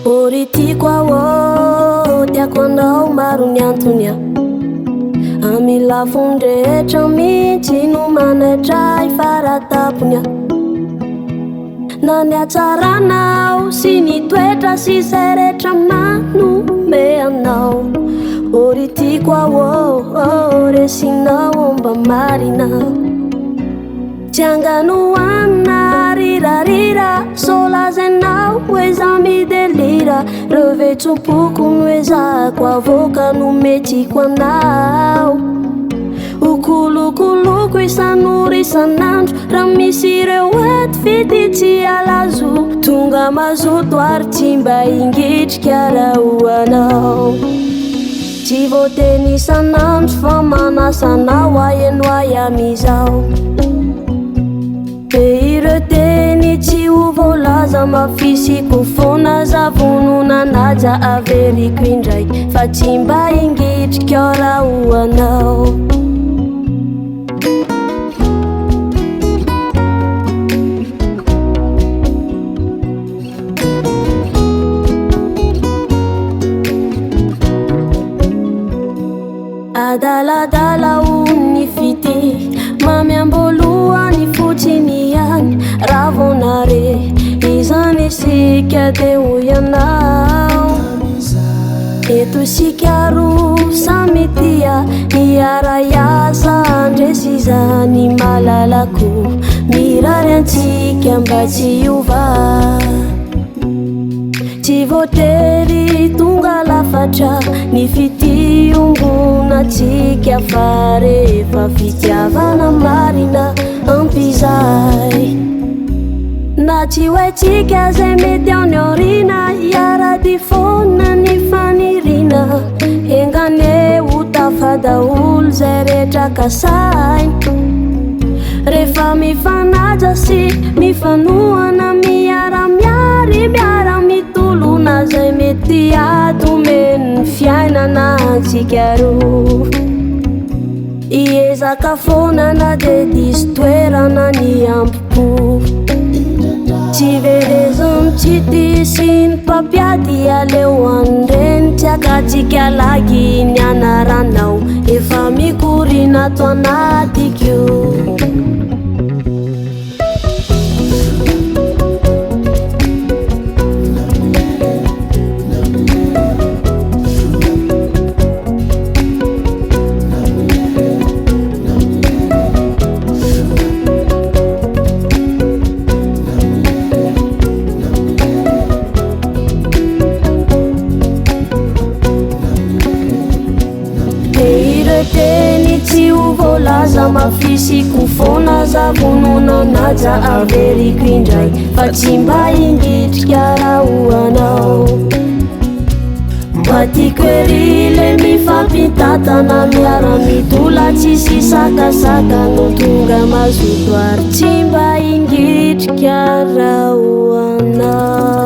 Oritiko ao tiako anao maro ny antonya amila fondrehetra mihitsy no manatra ifarataponya na ny atsaranao sy ny toetra sy zay rehetra manome anao. Oritiko ao resinao mba marina tsy anganoana rirarira solazenao hoe za midelira revetsopoko no hoe zako avoka no metiko anao. Okolokoloko isan'ora isan'andro raha misy ireo ety fity tsy alazo tonga mazoto ary tsy mba ingitrika raha hoanao. Tsy voateny isan'andro fa manasanao aeno ayamizao pe ireo teny tsy ho voalaza mafisiko fona zavonona naja averiko indray fa tsy mba ingitrika raha hoanao. Adaladala ony fity mamiambolohany fotsiny any ravonare izany sika de hoianao. Eto sika roa samitia iaraiasa andresy izany malalako mirary antsika mba tsy hiova. Tsy voatery tonga lafatra ny fitiombonantsika fa rehefa fitiavana marina ampizay na tsy hoentsika zay mety ao ny orina iara-difona ny fanirina engane ho tafadaolo zay rehetra kasainy rehefa mifanaja sy mifanohana miara-miary miara-mitolona zay mety atomeny fiainana antsika roa. Iezaka fonana de diso toerana ny ampopo tsy verezony tsy disy ny mpampiady aleo andreny tsy akatsika lagy ny anaranao efa mikorina to anatikio. Teny tsy ho voalaza mafisiko fona zavonona naja averiko indray fa tsy mba ingitrika raha hoanao. Mba tiako ery le mifampitatana miara-mitola tsisy sakasaka no tonga mazoto ary tsy mba ingitrika raha hoanao.